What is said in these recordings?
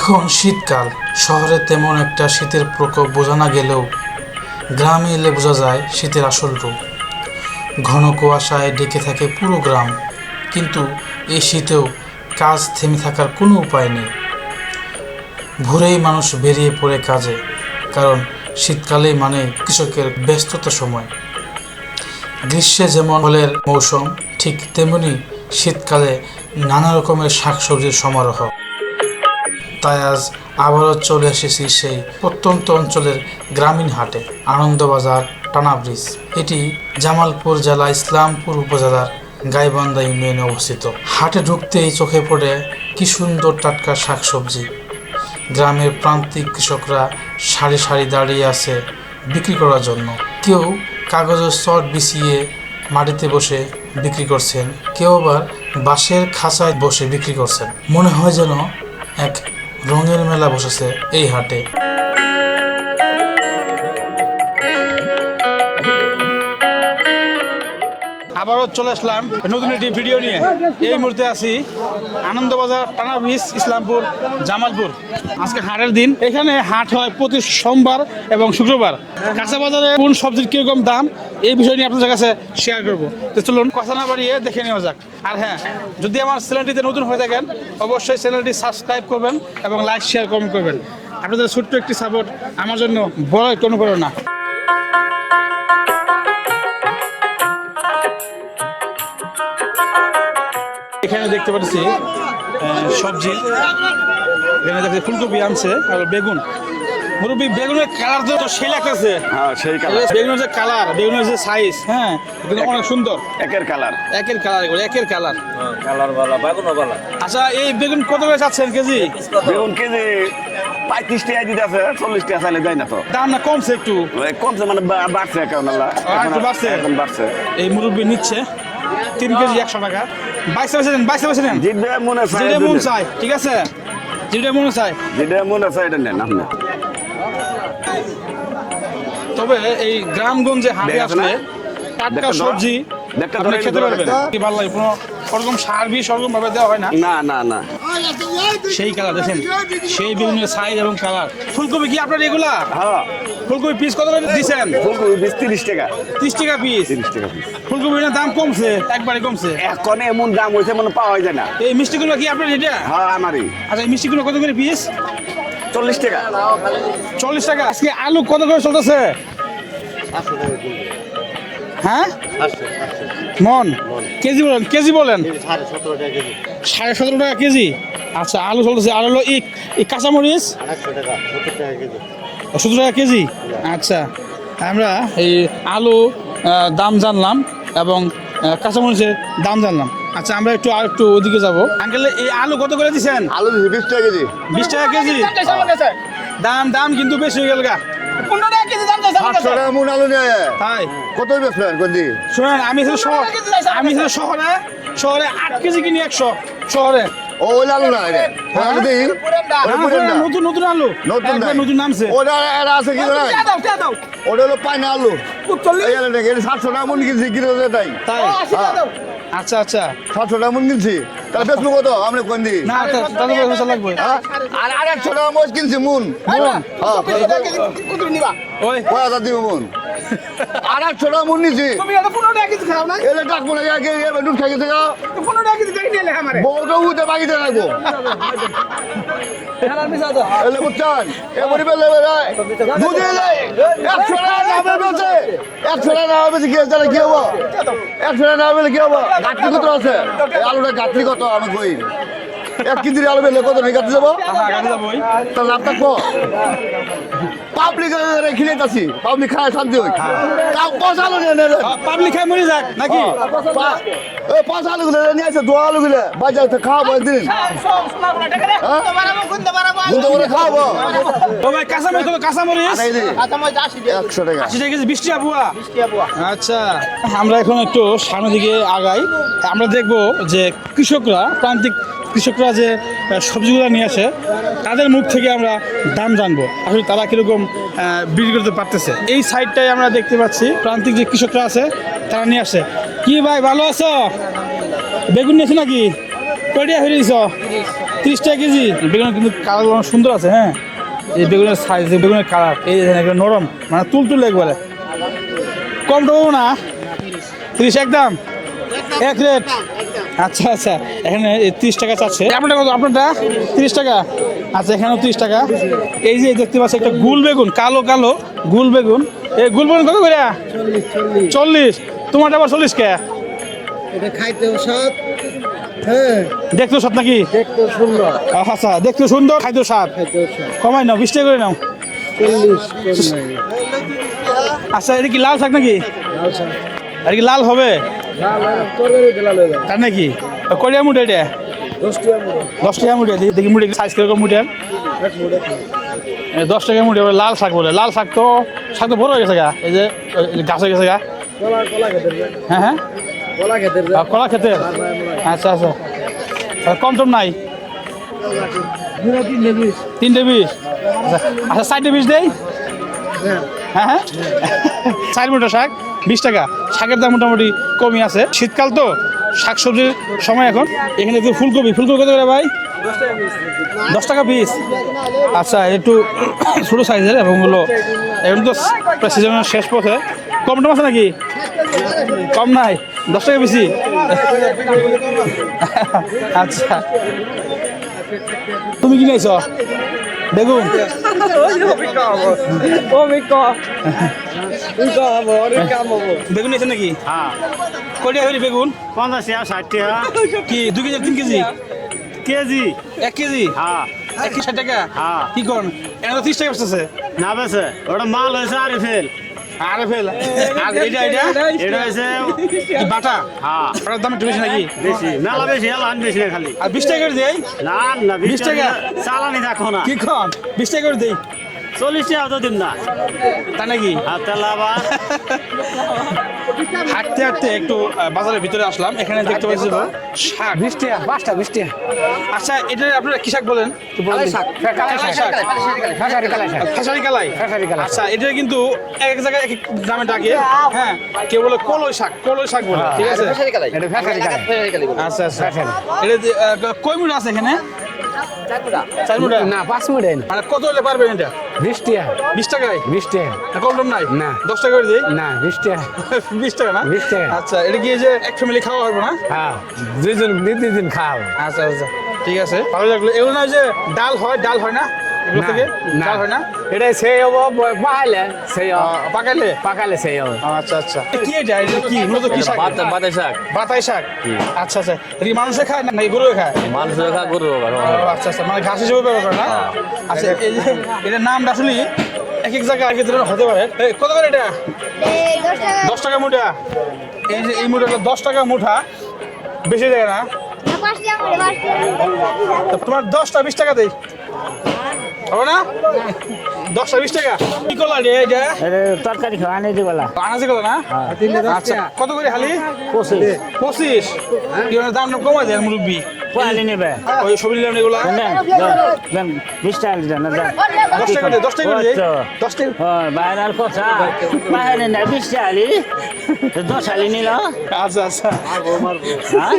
এখন শীতকাল, শহরে তেমন একটা শীতের প্রকোপ বোঝা না গেলেও গ্রামে এলে বোঝা যায় শীতের আসল রূপ। ঘন কুয়াশায় ঢেকে থাকে পুরো গ্রাম, কিন্তু এই শীতেও কাজ থেমে থাকার কোনো উপায় নেই। ভোরেই মানুষ বেরিয়ে পড়ে কাজে, কারণ শীতকালেই মানে কৃষকের ব্যস্ততা সময়। গ্রীষ্মে যেমন ফলের মৌসুম, ঠিক তেমনি শীতকালে নানা রকমের শাকসবজির সমারোহ। তাই আজ আবারও চলে এসেছি সেই প্রত্যন্ত অঞ্চলের গ্রামীণ হাটে, আনন্দবাজার টানা ব্রিজ। এটি জামালপুর জেলা ইসলামপুর উপজেলার গাইবান্ধা ইউনিয়নে অবস্থিত। হাটে ঢুকতেই চোখে পড়ে কি সুন্দর টাটকা শাকসবজি। গ্রামের প্রান্তিক কৃষকরা সারি সারি দাঁড়িয়ে আছে বিক্রি করার জন্য। কেউ কাগজের চট বিছিয়ে মাটিতে বসে বিক্রি করছেন, কেউ আবার বাঁশের খাঁচায় বসে বিক্রি করছেন। মনে হয় যেন এক রঙের মেলা বসেছে এই হাটে। আবারও চলে আসলাম নতুন একটি ভিডিও নিয়ে। এই মুহূর্তে আছি আনন্দবাজার টানা ব্রিজ, ইসলামপুর, জামালপুর। আজকে হাটের দিন। এখানে হাট হয় প্রতি সোমবার এবং শুক্রবার। কাঁচা বাজারে কোন সবজির কিরকম দাম, এই বিষয় নিয়ে আপনাদের কাছে শেয়ার করবো। তো চলুন কথা না বাড়িয়ে দেখে নেওয়া যাক। আর হ্যাঁ, যদি আমার চ্যানেলটিতে নতুন হয়ে থাকেন অবশ্যই চ্যানেলটি সাবস্ক্রাইব করবেন এবং লাইক শেয়ার কমেন্ট করবেন। আপনাদের ছোট্ট একটি সাপোর্ট আমার জন্য বড় একটি অনুপ্রেরণা। এখানে দেখতে পাচ্ছি সবজি, এখানে দেখছি ফুলকপি আনছে আর বেগুন। মুরব্বী, বেগুনের কালার তো সেই লাগতেছে। হ্যাঁ, সেই কালার। বেগুনের যে কালার, বেগুনের যে সাইজ, হ্যাঁ কিন্তু অনেক সুন্দর। একের কালার, একের কালার, একের কালার। কালার বালা বেগুনও বালা। আচ্ছা, এই বেগুন কত করে চাচ্ছেন কেজি? বেগুন কেজি 35 টাকা দিতে আছে, 40 টাকা চাইলে দেয় না তো। দাম না কমছে একটু? কমছে মানে বাড়ছে এখন। একটু বাড়ছে? এখন বাড়ছে। এই মুরব্বী নিচ্ছে 3 কেজি 100 টাকা। 22 নেন। যেটা মনে চায়, যেটা মন চায়, ঠিক আছে? যেটা মনে চায়, যেটা মনে চায় এটা নেন আপনি। তবে এই গ্রামগঞ্জে হাটে আসলে টাটকা সবজি আপনি খেতে পারবেন। কি ভালো লাগে, কোনো ওরকম সার বিষ ওরকম ভাবে দেওয়া হয় না। না না না, সেই কালার দেখেন, সেই বিভিন্ন সাইজ এবং কালার। ফুলকপি কি আপনার এগুলা? হ্যাঁ। ফুলকপি পিস কত করে দিচ্ছেন? ফুলকপি 30 টাকা। 30 টাকা পিস। 30 টাকা পিস। ফুলকপির দাম কমছে, একবারে কমছে। এখন এমন দাম হয়েছে মানে পাওয়া যায় না। এই মিষ্টিগুলো কি আপনার এটা? হ্যাঁ, আমারই। আচ্ছা, এই মিষ্টিগুলো কত করে পিস? 40 টাকা। 40 টাকা। আজকে আলু কত করে চলতেছে? হ্যাঁ, মন কেজি বলেন, কেজি বলেন। 17.5 টাকা কেজি। আচ্ছা, আলু চলতেছে। আর হলো এই কাঁচামরিচ 70 টাকা কেজি। আচ্ছা, আমরা এই আলু দাম জানলাম এবং কাঁচামরিচের দাম জানলাম। আচ্ছা, আমরা আর একটু ওইদিকে যাবো। আঙ্কেল, এই আলু কত করে দিচ্ছেন? আলু 20 টাকা কেজি। 20 টাকা কেজি। দাম কিন্তু বেশি হয়ে গেল গা। 15 টাকা কেজি দাম চাইছে আমার 800 কাছে। টাকা মন আলু নেয়। তাই কত বেচলেন কোনদি? শুনেন, আমি শহরে 8 কেজি কিনি 100 শহরে। ও ওই আলু না রে। আলু দেই। নতুন আলু, নতুন একবার নাই। নতুন নামছে। ওটা এরা আছে কি জানেন? টাকা দাও। ওটা হলো পাইনা আলু। 40 এই আলুটা 700 টাকা মন কিনছি, কিলো তাই। তাই? 80 টাকা দাও। আচ্ছা আচ্ছা, 700 টাকা মন কিনছি। তাহলে বেচবো কত? আমরা কোন দি? না তাহলে পয়সা লাগবে। হ্যাঁ? আর 100 টাকা মোষ কিনছি মন। মন? হ্যাঁ, 40 টাকা কেজি কত নিবা? ওই কয় হাজার দিব মন? 100 টাকা মন নিছি। তুমি এটা 15 টাকা কেজি খাও না? এলে ডাকবো না, নুট খাই গেছে গা। 15 টাকা কেজি নিয়ে এলে আমারে। বউটা উঠে বাকিতে রাখবো। এখানে মিশা দাও। এলে বুঝছেন? এমনি বেলে বেলে বুঝে এলে 100 টাকা দামে বেচে। 100 টাকা দামে বেচে কি জানে কি হবো? 100 টাকা দামে বেলে কি হবো? গাঁটরি কত আছে? এই আলুটা গাঁটরি কত আমি কই? 1 কেজি আলু বেলে কত নেই গাঁটরি যাবো? গাড়ি যাবো। তার লাভ থাকবো? পাবলিক খিলে যাচ্ছি, পাবলিক খায় শান্তি হই। তাও পয়সা আলু নিয়ে নেন। পাবলিক খাই মরে যাক নাকি? পয়সা আলুগুলো নিয়ে আসে, দোয়া আলুগুলো বাজারে খাওয়াবো একদিন। সব শোনা বলা টাকা রে। তো বাড়াবো গুনতে বাড়াবো। গুনতে করে খাওয়াবো। ও ভাই, কাঁচামরিচ কত? কাঁচামরিচ আচ্ছা, 80 টাকা। 100 টাকা। 80 টাকা কেজি। 20 টাকা বুয়া। 20 টাকা বুয়া। আচ্ছা, আমরা এখন একটু সামনের দিকে আগাই। আমরা দেখব যে প্রান্তিক কৃষকরা যে সবজিগুলো নিয়ে আসে তাদের মুখ থেকে আমরা দাম জানবো, আসলে তারা কীরকম বিক্রি করতে পারতেছে। এই সাইডটাই আমরা দেখতে পাচ্ছি প্রান্তিক যে কৃষকরা আছে তারা নিয়ে আসে। কি ভাই, ভালো আছো? বেগুন নিয়েছো নাকি? কয়টা হয়ে দিছ 30 টাকা কেজি। বেগুন কিন্তু কালার অনেক সুন্দর আছে। হ্যাঁ, এই বেগুনের সাইজ, বেগুনের কালার এই দেখেন একদম নরম, মানে তুলতুলে একবারে। কম দেবো না 30 একদম এক রেট। আচ্ছা আচ্ছা, এখানে 30 টাকা চাচ্ছে। আপনারটা কত? আপনারটা 30 টাকা। আচ্ছা, এখানেও 30 টাকা। এই যে দেখতে পাচ্ছি একটা গুল বেগুন, কালো কালো গুল বেগুন। এই গুল বেগুন কত করে? 40। তোমারটা আবার 40 কে? এটা খাইতেও স্বাদ, হ্যাঁ দেখতেও স্বাদ নাকি? দেখতেও সুন্দর, আচ্ছা, দেখতেও সুন্দর, খাইতেও স্বাদ। খাইতেও স্বাদ। কমাই নাও, 20 টাকা করে নাও। 40 কম নাই। আচ্ছা, এটা কি লাল শাক নাকি? লাল শাক। আর কি লাল হবে লাল তরকারি দিলা লই যাও। তার নাকি? কয়টা মুঠে এটা? 10 টাকা মুড়ো। 10 টাকা মুঠে। দেখি মুঠে সাইজ কিরকম মুঠের? এক মুড়ো খাও। 10 টাকা মুঠে। লাল শাক বলে, লাল শাক তো বড় হয়ে গেছে গা, এই যে গাছ হয়ে গেছে গা। কলা খেতে যায়। হ্যাঁ হ্যাঁ, কলা খেতে যায়। কলা খেতে। আচ্ছা আচ্ছা, আর কম টম নাই? 3টে 20। আচ্ছা, 4টে 20 দেই। হ্যাঁ হ্যাঁ, 4 মুঠো শাক 20 টাকা। শাকের দাম মোটামুটি কমই আছে, শীতকাল তো, শাক সবজির সময় এখন। এখানে তো ফুলকপি, ফুলকপি কত করে ভাই? 10 টাকা পিস। আচ্ছা, একটু ছোটো সাইজের এবং হলো এখন তো প্রায় সিজনের শেষ পথে। কম টম আছে নাকি? কম নাই, 10 টাকা বেশি। আচ্ছা, তুমি কি নিয়েছ? বেগুন বেগুন নিয়েছেন নাকি? হ্যাঁ কয়টা হইলি বেগুন? 50 টাকা 60 টাকা কি 2 কেজি 3 কেজি? কেজি। 1 কেজি? হ্যাঁ 1 কেজি 60 টাকা? হ্যাঁ। কি করেন? এখন তো 30 টাকা বসতেছে। না বেছে ওটা মাল হয়েছে আরে ফেল। আরে ফেল। আর এটা এটা হয়েছে কি বাটা? হ্যাঁ ওটার দাম একটু বেশি নাকি? বেশি মেলা বেশি এলান বেশি না খালি। আর 20 টাকা করে দেই? না না 20 টাকা? চালানি দেখো না। কি কন? 20 টাকা করে দেই 40 টাকা তো দিন না। তা নাকি? আর তেল আবার হাঁটতে হাঁটতে একটু বাজারের ভিতরে আসলাম। এখানে দেখতে পাচ্ছি শাক 20 টাকা, 5টা 20 টাকা। আচ্ছা, এটা আপনারা কি শাক বলেন? কালাই শাক। খাসারি কালাই শাক। খেসারি কালাই। খেসারি কালাই। আচ্ছা, এটা কিন্তু এক এক জায়গায় এক এক নামে ডাকে। হ্যাঁ, কেউ বলে কলই শাক, কলই শাক বলে, ঠিক আছে? এটা খাসারি কালাই। আচ্ছা আচ্ছা, এটা যে, কয় মুঠা আছে এখানে? 4 মুঠা? না 5 মুড়ো। মানে কত হলে পারবেন এটা? 20 টাকা। 20 টাকায়? 20 টাকা। না কম টম নাই? না। 10 টাকা করে দিই। না 20 টাকা। 20 টাকা না? 20 টাকা। আচ্ছা, এটা কি এই যে এক ফ্যামিলি খাওয়া হবে না? হ্যাঁ, দুই দিন খাও। আচ্ছা আচ্ছা, ঠিক আছে, ভালো লাগলো। এগুলো না যে ডাল হয়, ডাল হয় না এগুলো থেকে? ডাল হয় না? এটা সেই হবো পাকাইলে, সেই পাকাইলে? পাকাইলে সেই হবো। আচ্ছা আচ্ছা, কি এটা? এটা কি মূলত কি শাক? বাতাই শাক। বাতাই শাক। আচ্ছা আচ্ছা, এটা কি মানুষে খায় না গরু খায়? মানুষ খা গরু ও, আচ্ছা আচ্ছা, মানে ঘাস হিসেবে ব্যবহার করে না? আচ্ছা, এই যে এটার নামটা আসলে এক এক জায়গায় এক এক ধরনের হতে পারে। এই, কত করে এটা? 10 টাকা মুঠা। এই যে এই মুঠাটা 10 টাকা মুঠা, বেশি যায় না? তা তোমার 10টা 20 টাকা দেই, হবে না? 10টা 20 টাকা। কি কলা রে এটা? তরকারি খাওয়া নেই দিবলা। আনাজে কলা না? আচ্ছা, কত করে হালি? 25। কি দাম কমাই দেয় মুরব্বী? পানি নেবে। ওই সবজি নিলাম এগুলা। 20 টাকা লিটার না যা। 10 টাকা দে, 10 টাকা করে দে। 10 টাকা। হ্যাঁ, বাইরের কথা। বাইরে না 20 টাকা আলি। 10 আলি নিল। আচ্ছা আচ্ছা, হ্যাঁ?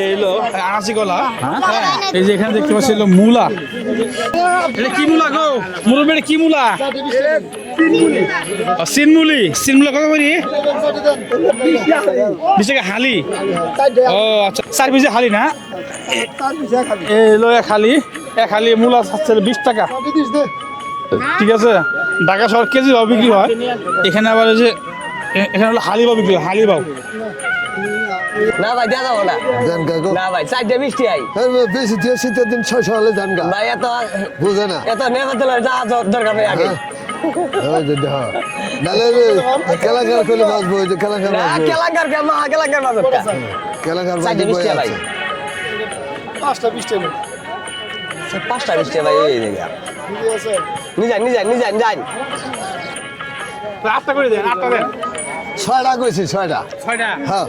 এইলো আনাচি কলা। হ্যাঁ, এই যে এখানে দেখতে পাচ্ছি এলো মূলা। এটা কি মূলা গো মুরব্বী? এটা কি মূলা? সিনমুলি। সিনমুলা কত করি? 20 টাকা হালি। ও আচ্ছা, 4 পিসে হালি না? এইলো এক হালি মূলা চাচ্ছে 20 টাকা। ঠিক আছে, ঢাকা শহর কেজি ভাও বিক্রি হয়, এখানে আবার এই যে এখানে হলো হালি ভাও বিক্রি হয়, হালি ভাও। না ভাই দেওয়া যাবো না। দেন গা না ভাই 4টে 20 টাকাই। বেশি দিয়ে শীতের দিন 600 হলে দেন গা। ভাই এত বুঝে না। এত নেমে তোলার যা দরকার নেই আগে। নালে কেলাকার করলে বাঁচবো, ওই যে কেলাকার না বাঁচবো, কেলাঙ্কার কে মা কেলাঙ্কার বাজারটা। কেলাকার 4টে 20 টাকা ভাই। 5টা 20 টাকা। 5টা 20 টাকা ভাই এই জায়গা। নিজান। 8টা করে দেন, 8টা দেন। 6টা কইছি 6টা। 6টা। হ্যাঁ,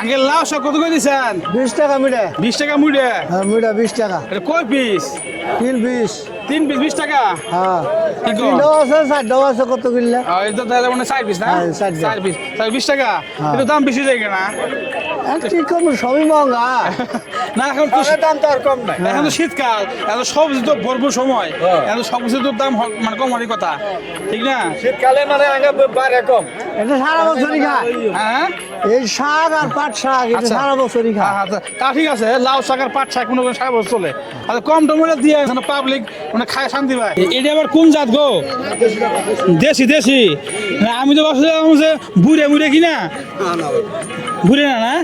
আঙ্কেল লাউ শাক কত করে দিছেন? 20 টাকা মিলে। 20 টাকা মুড়ে। হ্যাঁ, মিলে 20 টাকা। এটা কয় পিস? 3 পিস। 3 পিস 20 টাকা হ্যাঁ কি গো? তিনটাও আছে চারটাও আছে কত কিনলে এটা তাহলে মানে 4 পিস না হ্যাঁ, 4 পিস। 4 পিস তাহলে 20 টাকা হ্যাঁ। এটা দাম বেশি যায় না কি করবো সবই মহঙ্গা না এখন তো দাম তো আর কম নাই এখন তো শীতকাল এখন সবজি তো ভরপুর সময় এখন সব কিছুর তো দাম মানে কম হওয়ারই কথা ঠিক না শীতকালে মানে আগে বাইরে কম এটা সারা বছরই খায় হ্যাঁ এই শাক আর পাট শাক এটা আচ্ছা। সারা বছরই খায় তা ঠিক আছে লাউ শাক আর পাট শাক কোনো সারা বছর চলে আর কম টমেটো দিয়ে পাবলিক মানে খায় শান্তি পায় এটা আবার কোন জাত গো দেশি দেশি না, আমি তো ভাবছিলাম যে বুড়ে মুড়ে কিনা বুড়ে না না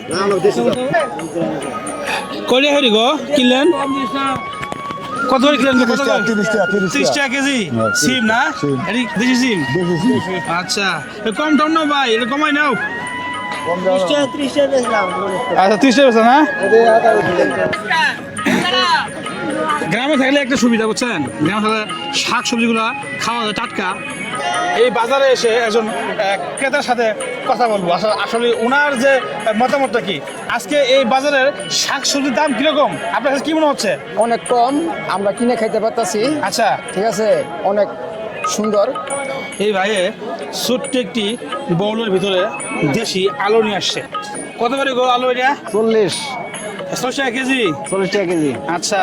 কয়টা হরি গো কিনলেন কত করে কিনলেন গো? কত করে? 30 টাকা কেজি সিম না এটি দেশি সিম আচ্ছা এ কম টম না ভাই এটা কমাই নাও 30 টাকা বেচলাম আচ্ছা 30 টাকা না গ্রামে থাকলে একটা সুবিধা বুঝছেন গ্রামে থাকলে শাক সবজিগুলো খাওয়া যায় টাটকা এই বাজারে এসে একজন ক্রেতার সাথে কথা বলবো আসলে ওনার যে মতামতটা কি আজকে এই বাজারের শাক সবজির দাম কিরকম আপনার কাছে কি মনে হচ্ছে অনেক কম আমরা কিনে খাইতে পারতাছি আচ্ছা ঠিক আছে অনেক সুন্দর এই ভাইয়ে ছোট্ট একটি বউলের ভিতরে দেশি আলু নিয়ে আসছে কত করে গো আলু এটা 40 60 টাকা কেজি 40 টাকা কেজি আচ্ছা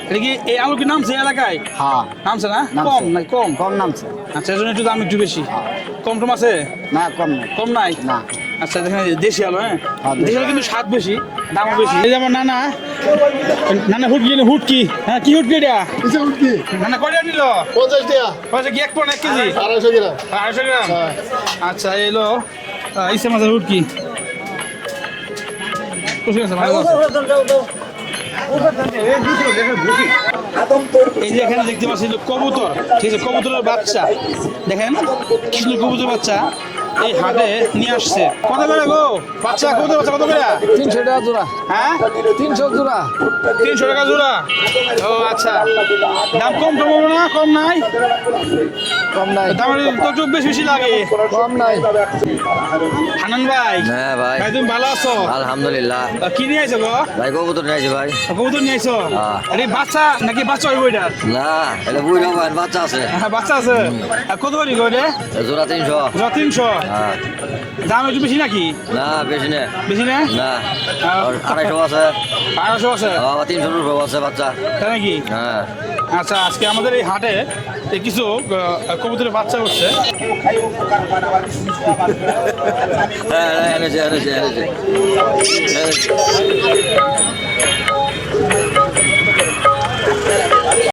এটা কি এই আলু কি নামছে এই এলাকায় হ্যাঁ নামছে না নামছে। কম নাই কম কম নামছে আচ্ছা এর জন্য একটু দাম একটু বেশি কম টম আছে না কম নাই কম নাই না আচ্ছা দেখেন এই যে দেশি আলু হ্যাঁ হ্যাঁ, দেশি দেশি আলু কিন্তু স্বাদ বেশি দামও বেশি এই যেমন নানা নানা হুটকি এনে হুটকি হ্যাঁ কি হুটকি এটা নানা কয়টা নিল 50 টাকা পয়সা কি 1 কেজি 250 গ্রাম 250 গ্রাম আচ্ছা এলো ইসে মাছের হুটকি খুশি আছে ভালো আছে এই যে এখানে দেখতে পাচ্ছি যে কবুতর ঠিক আছে কবুতরের বাচ্চা দেখেন কৃষ্ণ কবুতর বাচ্চা এই হাটে নিয়ে আসছে কত করে গো বাচ্চা কবুতর বাচ্চা কত করে 300 টাকা জোড়া হ্যাঁ 300 জোড়া 300 টাকা জোড়া ও আচ্ছা দাম কম কমাবো না কম নাই কম নাই দাম তো চোখ বেশি বেশি লাগে কম নাই হানান ভাই হ্যাঁ ভাই ভাই তুমি ভালো আছো আলহামদুলিল্লাহ কি নিয়ে আইছো গো ভাই কবুতর নিয়েছি ভাই কবুতর নিয়ে আইছো হ্যাঁ। আরে বাচ্চা নাকি বাচ্চা হইব এটা না এটা বুঝলো ভাই বাচ্চা আছে হ্যাঁ বাচ্চা আছে আর কত করে গো এটা জোড়া 300 300 হ্যাঁ দাম একটু বেশি নাকি না বেশি না বেশি না না আর 250 আছে 250 আছে আবার 300 রুপে আছে বাচ্চা তাই নাকি হ্যাঁ আচ্ছা আজকে আমাদের এই হাটে এই কিছু কবুতরের বাচ্চা উঠছে হ্যাঁ এনেছে